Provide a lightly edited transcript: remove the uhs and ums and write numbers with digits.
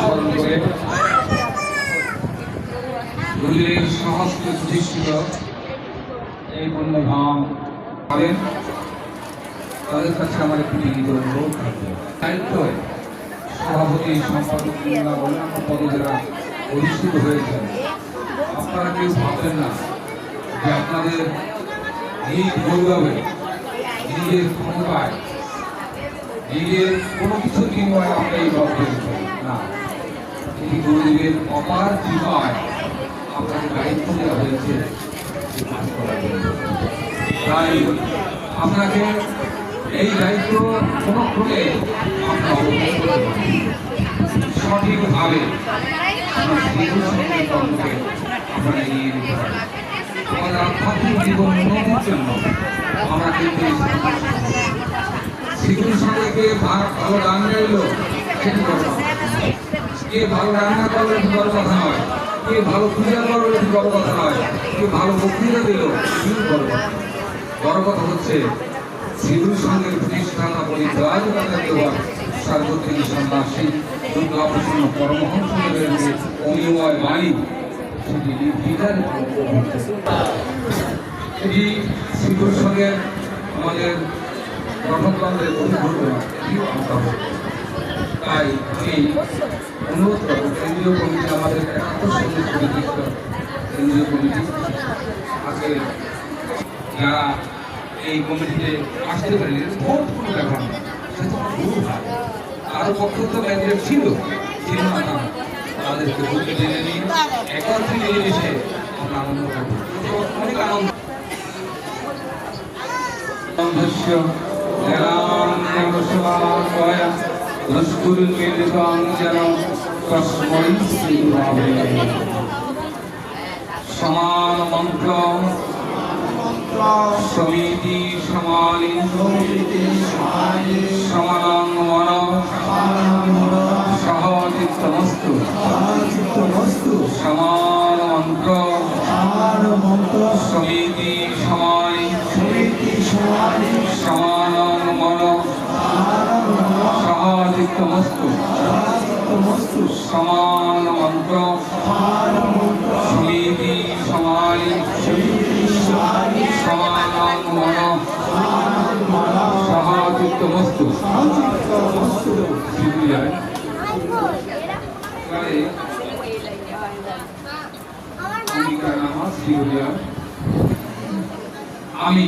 স্মরণ করে গুরুদেবের সহস্তে প্রতিষ্ঠিত এই পুণ্যধাম করেন, তাদের কাছে আমার একটি বিনীত অনুরোধ থাকবে। দায়িত্ব সভাপতি, সম্পাদক, অন্যান্য পদে যারা অধিষ্ঠিত হয়েছেন, আপনারা কেউ ভাববেন না যে আপনাদের নিজ গৌরবে, নিজের ক্ষমতায়, নিজের কোনো কিছু বিনিময়ে আমরা এই পদ পেয়েছি না। এই গুরুদেবের অপার কৃপায় আপনাকে দায়িত্ব দেওয়া হয়েছে। তাই আপনাকে এই দায়িত্ব কোনো ক্রমে সঠিকভাবে আপনারা এগিয়ে দিতে পারেন। আমাদের আধ্যাত্মিক জীবন উন্নতির জন্য আমরা কিন্তু শিশুর সঙ্গে কে ভালো গান গাইলো সেটি বড় কথা, কে ভালো রান্না করলো এটি বড় কথা নয়, কে ভালো পূজা করলো এটি বড় কথা নয়, কে ভালো বক্তৃতা দিল এটি বড় কথা। বড় কথা হচ্ছে শিশুর সঙ্গে প্রতিষ্ঠাতা পরিত্রাজ দেওয়ার সার্বত্রিক সন্ন্যাসী দুর্গাপ্রসন্ন পরমহংসদেবের যে অমিময় বাণী সেটি নির্বিচারে এটি শিশুর সঙ্গে আমাদের গঠনতন্ত্রের অভিভাবক তাই এই অনুরোধ করব কেন্দ্রীয় কমিটি, আমাদের একাত্তর সঙ্গে পরিচিত কেন্দ্রীয় কমিটি আজকে যারা এই কমিটিতে আসতে পারেনি, ভোট কোনো ব্যাপার না, সেটা ভুল হয়। আরও পক্ষ তো ক্যান্ডিডেট ছিল না, তাদেরকে ভোটে জেনে নিই, একত্রে মিলেমিশে আমরা আনন্দ করব, অনেক আনন্দ। সমান মন্ত্র সমিতি সমালিঙ্গ সমানাং মন সহচিত্তমস্তু সমান মন্ত্র সমিতি সমানি সমানাং মন সহচিত্তমস্তু সমান মন্ত্র সমিতি সমানি সমানাং মন সহচিত্তমস্তু। আমি